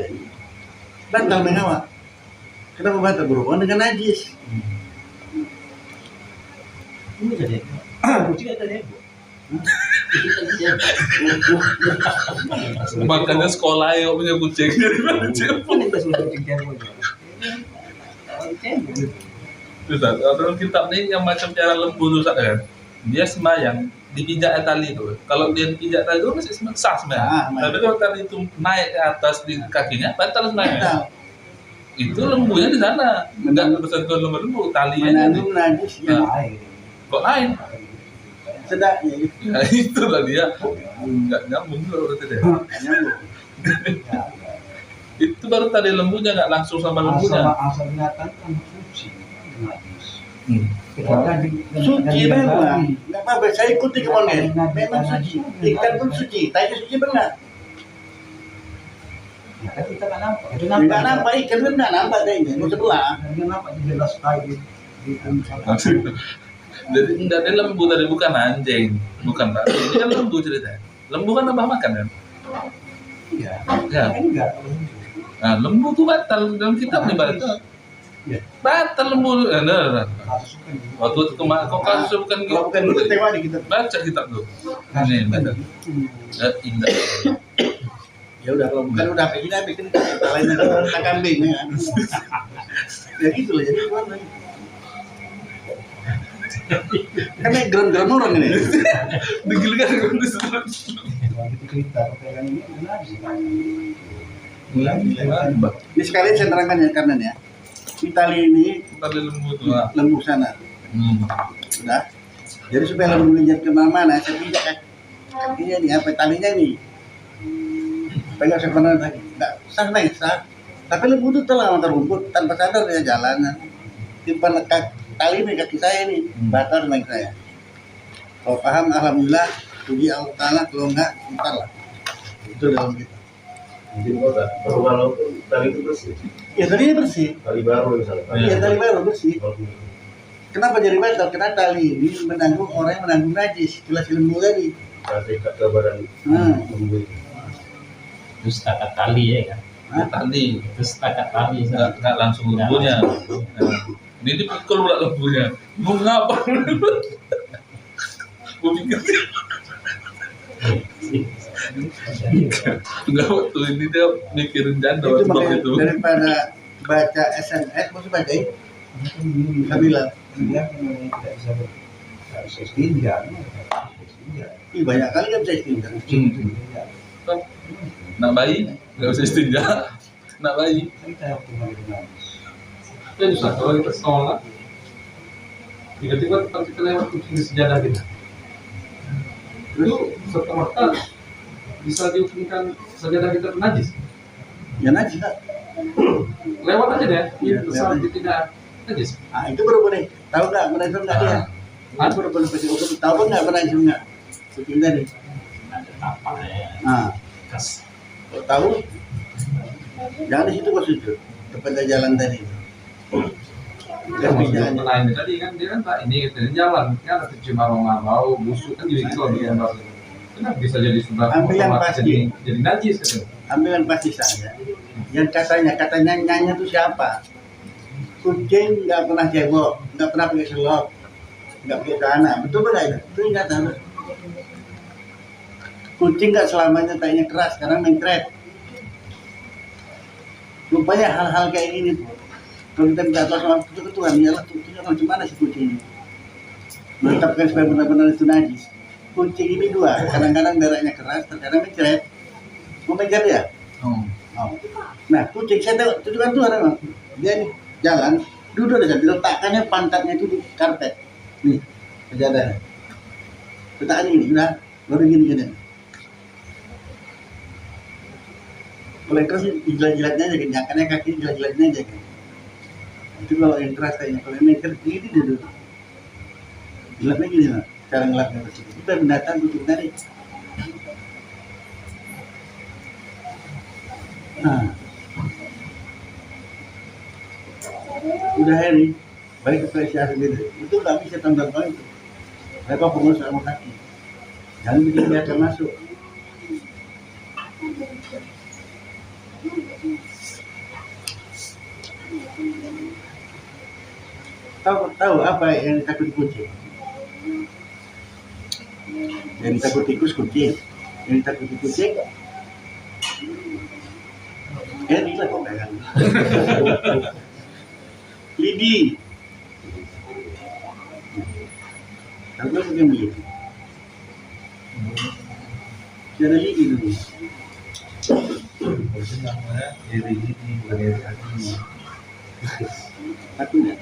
Batal mengawa. Kenapa batal? Berhubungan dengan najis. Ini jadi kucing ada heboh. makanya sekolah ya punya kucing daripada cebok. Ini kita sudah kucing heboh. Ustaz, dalam kitab ini yang macam cara lembu itu Ustaz, kan? Dia sembahyang dipijak tali itu. Kalau dia dipijak tali itu masih sah sebenarnya. Sah, Tapi kalau tali itu naik ke atas di kakinya, batal sebenarnya. Batal. Itu lembunya di sana. Enggak bersentuhan lembu, talinya Menanggung najis ya. kok lain. Sedaknya itu. Ya itulah dia. Enggak nyambung kalau berarti dia. Nyambung. Itu baru tali lembunya enggak langsung sama lembunya. Asal binatang kan suci, najis. Hmm. Suci memang. Nggak apa-apa, saya ikuti kemauan. Memang suci. Ikan pun suci, tanya suci benar. Ya kan kita nggak nampak. Itu Nggak nampak ikan kan nggak nampak tanya. Mau sebelah. Dia nampak jelas sekali di Jadi enggak ada lembu tadi, bukan anjing, bukan babi. Ini kan lembu ceritanya. Lembu kan abah makan kan? Iya. Ya. Enggak. Nah, lembu tuh batal dalam kitab nih batal. Iya. Batal lembu. Nah. Kasus kan Waktu itu kemarin kok kasusnya bukan gitu. Kalau bukan itu tewak di kita. Baca kitab tuh. Ini batal. Indah. Ya udah kalau bukan udah bikin kita lainnya kita kambing ya. Ya gitu loh jadi gimana? Karena geram-geram orang ini. Digilikan kan di sana. kalau kita cerita pegangan ini benar sih. Ini sekalian saya terangkan ya karena ya. Di tali ini Tali lembu tuh. lembu sana. Udah. Jadi supaya lembu lihat kemana-mana, saya pijak kakinya nih, apa talinya nih. Supaya nggak kemana lagi. Nggak sah nih, sah. Tapi lembu itu telah makan rumput tanpa sadar dia jalan. Timpa lekat tali nih kaki saya nih, batal naik saya. Kalau paham, alhamdulillah, puji Allah Ta'ala, kalau enggak, entar lah. Itu dalam kita. Mungkin kota, baru walaupun tali itu bersih, Ya talinya bersih. tali baru misalnya. Iya, tali baru bersih. Kalau Kenapa jadi batal? Karena tali ini menanggung orang yang menanggung najis. Jelas lembu tadi. kita ikat ke badan lembu itu. Itu setakat tali ya kan? Tali. Itu setakat tali. Enggak langsung lembunya. Nah, ini dipikul pula lembunya. Mau ngapa? Mau pikir enggak, waktu ini dia mikirin janda Itu waktu makanya itu. daripada baca SMS, mau bacain. Saya bilang, Dia memang tidak bisa istinja. ih banyak kali kan bisa istinja. Nak bayi nggak usah istinja. Nak bayi. Kita kembali dengan Ya bisa kalau kita sholat, tiba-tiba kita lewat kucing sejadah kita. Itu serta merta bisa dihukumkan sejadah kita najis. Ya najis lah. Lewat aja deh, Iya, selama lewat. tidak najis. Ah itu baru boleh. Tahu nggak menajis nggak dia? Itu baru boleh kasih hukum. Tahu nggak menajis nggak? Kucing tadi. Apa ya? Ah, Kas. kalau tahu, jangan di situ kau sujud. Depan jalan tadi. Dan pijakannya. Lain tadi kan dia kan tak ini kita jalan kan ada kecium aroma busuk kan jadi kalau dia kenapa bisa jadi sudah Ambil yang otomatis pasti. jadi najis gitu. Ambilan pasti saja. Yang katanya nyanyi itu siapa? Kucing nggak pernah cebok, nggak pernah pakai selop, nggak pakai celana. Betul nggak itu? Itu ingatan. Kucing nggak selamanya tanya keras, karena main trap. Rupanya hal-hal kayak gini tuh. Kalau kita minta tolong sama Tuhan, ya kucingnya macam mana sih kucing ini? Menetapkan supaya benar-benar itu najis. Kucing ini dua, kadang-kadang darahnya keras, terkadang mencret. Mau menjar dia? Oh. Nah, kucing saya tahu tujuan Tuhan memang. Dia nih jalan, duduk di sana, diletakkannya pantatnya itu di karpet. Nih, Sejadah. Letakkan ini, udah. Baru gini. Kalau yang keras jilat-jilatnya aja, jangannya kaki jilat-jilatnya aja kan. Itu kalau yang keras kayaknya, kalau yang keras ini dia dulu. Jilatnya gini lah, cara ngelapnya tersebut. Kita binatang untuk tarik. Nah, udah ini, baik apresiasi gitu. Itu nggak bisa tambah itu. Mereka pengurus sama kaki. Jangan bikin biasa masuk. Tahu apa yang takut kucing? Yang takut tikus kucing. Yang takut kucing. Ini lah kok pegang. Lidi. Tahu nggak yang beli? Ada lidi dulu. Itu namanya iri ini bukan iri hati. Takut ya?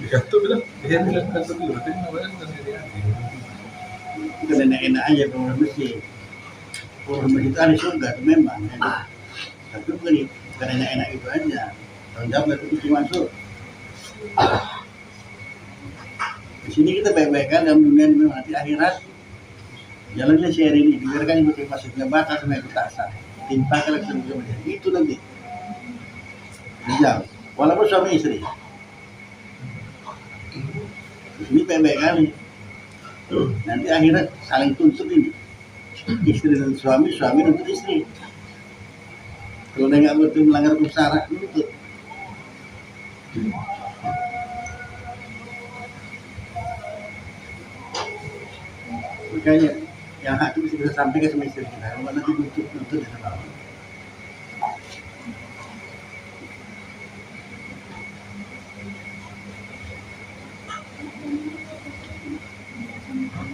Dikatu bilang, dia bilang kata dulu, tapi namanya bukan iri hati. Bukan enak-enak aja kalau orang Mesir. Orang Mesir itu ada surga itu memang. Tapi bukan enak-enak itu aja. Kalau jawab itu cuma masuk. Di sini kita baik-baik kan dalam dunia ini nanti akhirat. Jalannya share ini, dibiarkan ibu masuknya batas sama itu tak sah. Timpa kalau sama dia. Itu nanti. Dijauh. Walaupun suami istri. Di sini baik-baik kali. Nanti akhirat saling tuntut ini. Istri dan suami nuntut istri. Kalau dia nggak betul melanggar hukum syarat, nuntut. Makanya yang hak itu bisa sampaikan sama istri kita. Kalau nanti nuntut ya sama.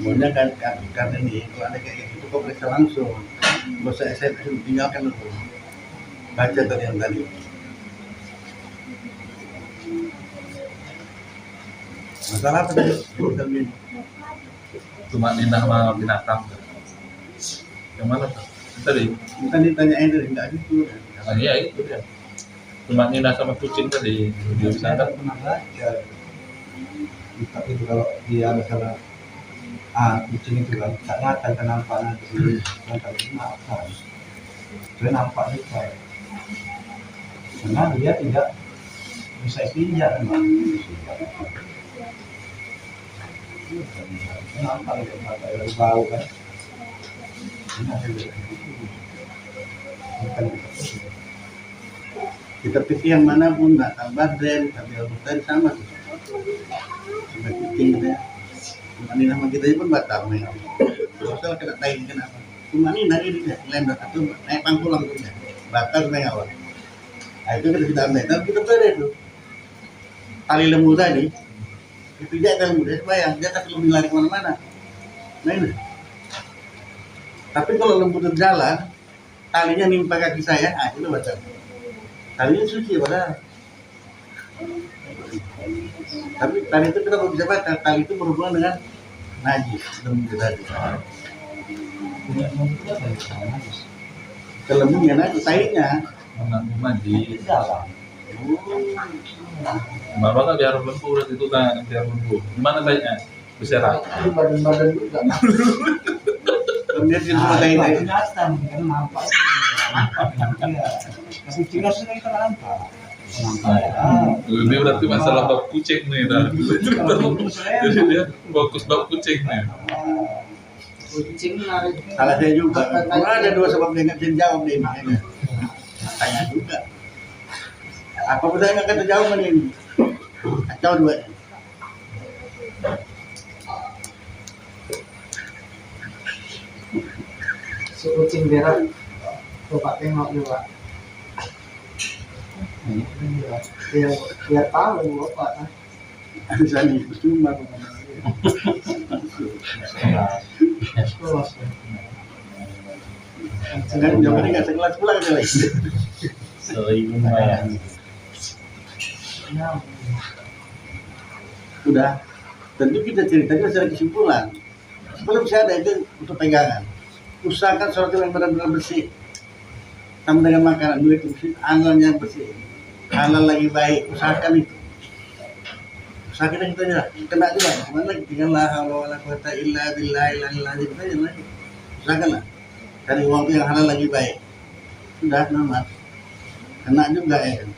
Kemudian kan karena ini kalau ada kayak gitu kok periksa langsung. Kalau saya SMS tinggalkan dulu. Baca tadi yang tadi. Masalah apa tadi? Cuma ninah sama binatang. Yang mana tuh? Tadi? Bukan ditanyain dari enggak gitu. Ah, iya itu dia. Cuma ninah sama kucing tadi. Dia bisa Saya pernah belajar. Tapi itu kalau dia misalnya kucing itu kan tak nyata kan nampaknya di sini kan tadi makan dia nampak juga karena dia tidak bisa istinja kan dia nampak ada bau kan Kita pikir yang mana pun nggak tambah dan tapi Al-Quran sama tuh. Sampai kucing ya. Cuma ini nama kita pun batal main. Sosial kena tain kenapa? Cuma ini nari dia lembut itu naik pangku langsungnya batal main awal. Nah, itu kita ambil dan kita tuh itu tali lembu tadi itu dia lembu dia bayang dia tak lebih lari kemana-mana. Nah ini. Tapi kalau lembu terjalan talinya nimpa kaki saya, itu batal. Talinya suci padahal. Tapi tali itu kita bisa baca, tali itu berhubungan dengan najis, lembu tadi. Ke lembunya najis, talinya. mengandung najis. dalam Bapak kan biar lembu itu kan biar lembu. Gimana baiknya? Berserak. Itu badan-badan juga. Kemudian di rumah tadi kelihatan kan nampak iya tapi jelas kita nampak Ini berarti masalah bab kucing nih, dah. Jadi dia fokus bab kucing nih. Kucing narik. salah saya juga. Ada dua sebab dia nggak bisa jawab deh ini. Tanya juga. Apa betul nggak akan terjawab ini? Kacau dua. Si kucing berak. Coba tengok juga. Biar tahu bapak. Saya ini cuma. Kan jawabannya nggak sekelas pula kan lagi. lumayan. Udah. Tentu kita ceritanya secara kesimpulan. Sebelum saya ada itu untuk pegangan. Usahakan sesuatu yang benar-benar bersih. Sama dengan makanan, duit bersih, halal yang bersih. Halal lagi baik, usahakan itu. Usahakan kita aja, kena juga. Cuman lagi tinggal la haula wala quwata illa billahi al-aliyyil azim lagi. Usahakanlah. Cari uang yang halal lagi baik. Sudah normal. Kena juga ya kan.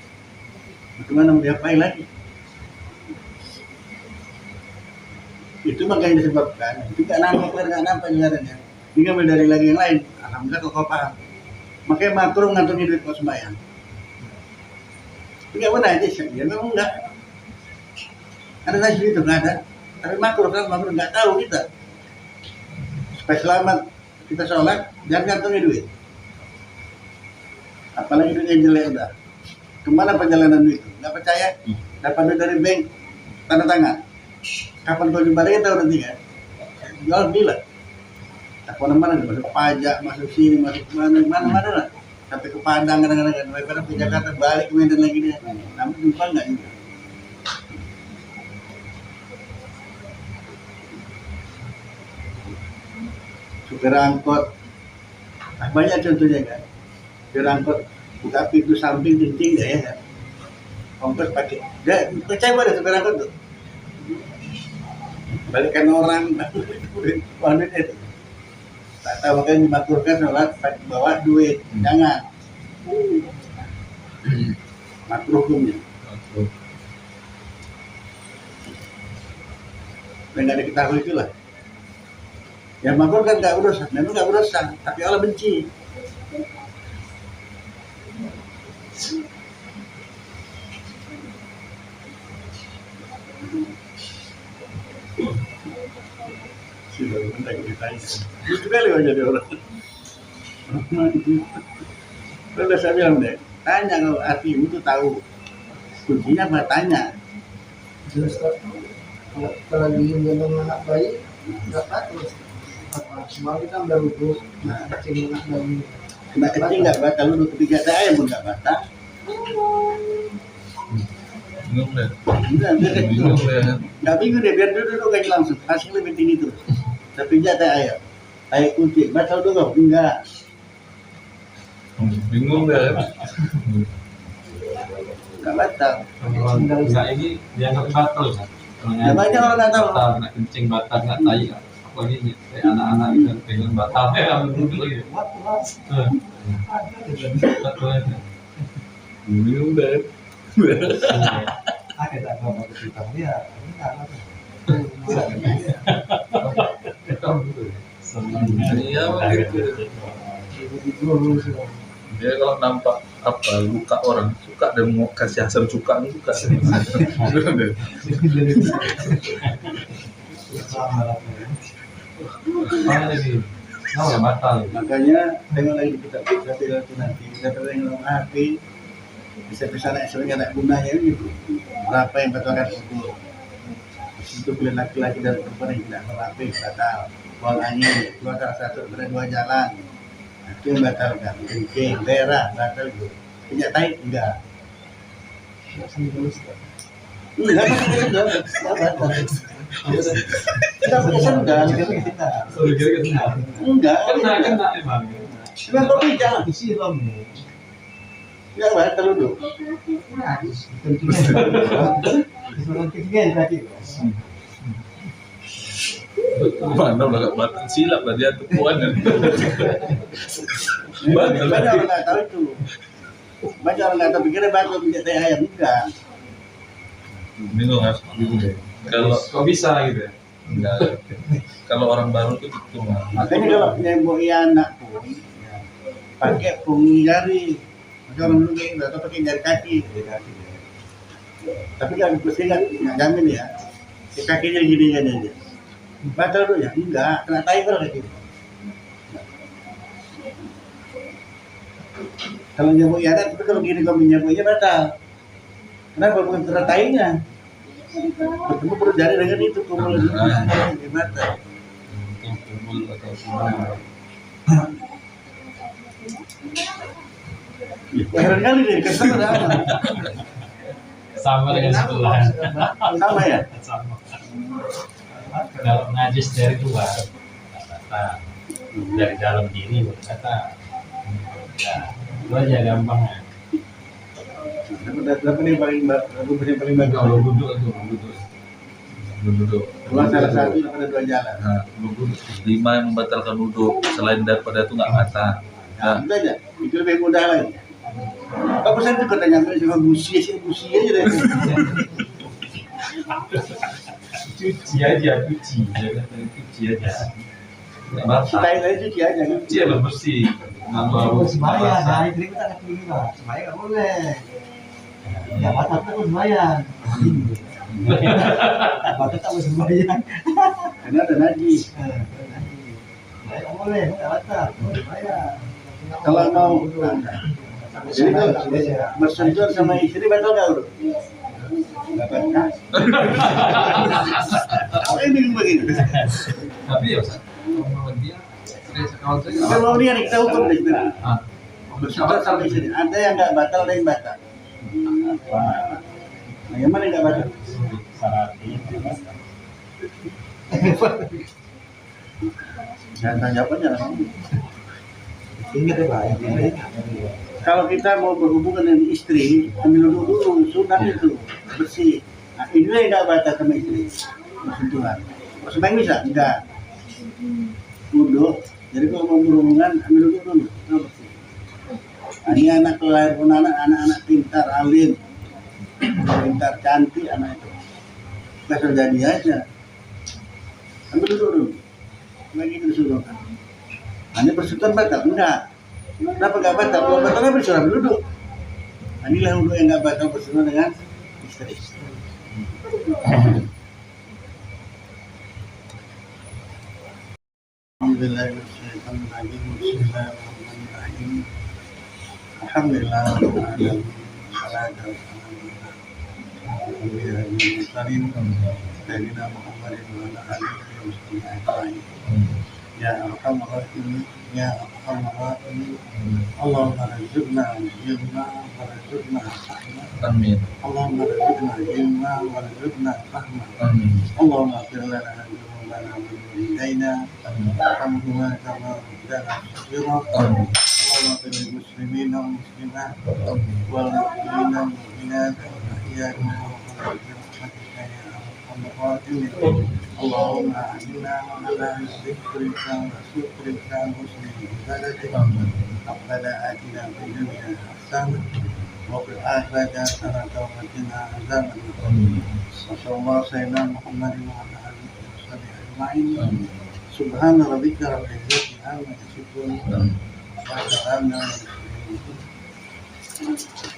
Bagaimana mau diapain lagi? Itu makanya disebabkan itu gak nampak jalannya. Ini ngambil dari lagi yang lain. Alhamdulillah kalau kau paham. Makanya makro ngantongi duit kau sembahyang. Tidak benar aja sih. Ya memang enggak. Ada nasi itu nggak ada. Tapi makro kan makro nggak tahu kita. Supaya selamat kita sholat jangan kantongi duit. Apalagi duit yang jelek udah. Kemana perjalanan duit? Nggak percaya? Dapat duit dari bank tanda tangan. Kapan kau jumpa tahu nanti kan? Jual bila. Tak mana-mana masuk pajak, masuk sini, masuk mana lah. Sampai ke Padang kadang-kadang, daripada ke Jakarta balik ke Medan lagi dia. Namun jumpa nggak juga. Supir angkot, banyak contohnya kan. Supir angkot buka pintu samping kencing nggak ya kan? Ongkos pakai, dia percaya pada supir angkot tuh. Balikan orang, wanita itu. Tak tahu kan dimaturkan sholat bawa duit, jangan. Makruh hukumnya. Dan nggak diketahui itulah. Yang makruh kan nggak berusaha, memang nggak berusaha, tapi Allah benci. Sudah bentar ditanya. Itu kali aja dia orang. Kalau saya bilang deh, tanya kalau hatimu tuh tahu kuncinya apa tanya. Terus kalau lagi gendong anak bayi nggak batal. Apa semua kita berwudu, kecil anak bayi. Kena kecil nggak batal, lu ketiga ada ayam pun nggak batal. Bingung deh. Enggak, Bingung deh. nggak bingung deh, biar duduk aja langsung. Hasil lebih tinggi tuh. Tapi jatah ayam, ayam kunci batal dulu enggak. Bingung deh. Nggak batal. Kalau enggak ini dianggap batal kan? Ya banyak orang nggak tahu. Batal, nggak kencing batal, nggak tai kan? Apalagi kayak anak-anak itu pengen batal ya, betul lagi. Batal aja. Bingung deh. Ada tak tahu apa kita dia. Iya begitu. Dia kalau nampak apa luka orang suka dan mau kasih asam suka suka. Mana lagi? Nah, batal. Makanya tengok lagi kita nanti kita tengok HP bisa naik sebenarnya anak gunanya gitu. Berapa yang batalkan ukur? Itu pilih laki-laki dan perempuan yang tidak merapi batal. Buang angin, dua salah satu pada dua jalan. Itu yang batalkan. Kencing, berak, batal itu. Pijak tai enggak. Enggak batal. Kita punya sendal, kita. Sorry, kira-kira Enggak. kena emang. Cuma kau pijak. Disiram. Enggak batal dulu. Mana udah gak batal silap lah dia tuh puan kan. Banyak orang nggak tahu itu. Banyak orang nggak tahu pikirnya batal pijak tai ayam enggak. Bingung kan? Bingung deh. Kalau Kok bisa gitu ya? enggak, kalau orang baru tuh gitu mah. Makanya kalau nyemboi anak pun ya, pakai punggung jari. Macam orang dulu kayak gitu, atau pakai jari kaki. Tapi kalau mesti nggak jamin ya. Si kakinya gini aja. Batal dulu ya? Enggak, kena tai kalau kayak gitu. Kalau nyemboi anak, tapi kalau gini kau menyemboinya batal. Kenapa bukan kena tainya? Bertemu perut jari dengan itu kumul di mata. Kumpul atau semua. Heran kali deh, kesel ada apa? Sama dengan sebelah. Sama ya? Sama. Kalau najis dari luar nggak kata, dari dalam diri baru kata. Ya, itu aja gampangnya. Dapat yang paling bagus. Kalau duduk itu duduk. Keluar salah satu ada dua jalan. Nah, wudhu 5 yang membatalkan wudhu. Selain daripada itu nggak batal. Nah, itu aja. Itu lebih mudah lagi. Apa pesan itu kata nyampe sama busi aja deh. Cuci aja. Nggak batal. Sitain aja cuci aja. Cuci ya bersih. Nggak mau Sembahyang, basah. nah itu kita nggak pilih lah. Sembahyang nggak boleh. Ya batal terus sembahyang. Batal tak boleh sembahyang. Karena ada najis. Sembahyang nggak boleh, nggak batal. Sembahyang. Kalau mau, jadi kalau bersentuhan sama istri batal nggak udah? Nggak batal. Apa ini begini? Tapi ya Ustaz, kalau dia kalau saya Kalau dia nih kita hukum deh kita. ah, Bersentuhan sama istri. Ada yang nggak batal, ada yang batal. Nah, yang mana yang nggak batal? Jangan tanya apa jangan. Ingat ya Pak, ingat. Kalau kita mau berhubungan dengan istri, ambil dulu sunat itu bersih. Nah, inilah yang nggak batal sama istri. Bersentuhan. Sembahyang bisa? Enggak. Wudhu. Jadi kalau mau berhubungan, ambil dulu. Nah, bersih. Nah, ini anak lahir pun anak-anak pintar, alim, pintar, cantik anak itu. Nggak terjadi aja. Ambil dulu. Lagi disuruh. Hanya bersentuhan batal? Enggak. Kenapa nggak batal? Kalau batalnya bersuara duduk. Nah, inilah wudhu yang nggak batal bersentuhan dengan istri. Bismillahirrahmanirrahim. Alhamdulillah. Sayyidina Muhammadin wa ala alihi wa sahbihi. Ya Arhamar Rahimin, Ya Arhamar Rahimin. Allahumma rizqna ilma wa rizqna fahma. Amin. Allahumma rizqna ilma wa rizqna fahma. Amin. Allahumma ighfir lana dhunubana wa walidayna warhamhuma kama rabbayana shaghira. Amin. Allahumma ighfir lil muslimina wal muslimat wal mu'minina wal mu'minat wal ahya'i minhum wal amwat. اللهم أعنا على ذكرك وشكرك وحسن عبادتك. ربنا آتنا في الدنيا حسنة وفي الآخرة حسنة وقنا عذاب النار. وصلى الله سيدنا محمد وعلى آله وصحبه أجمعين. سبحان ربك رب العزة عما يصفون وسلام على المرسلين.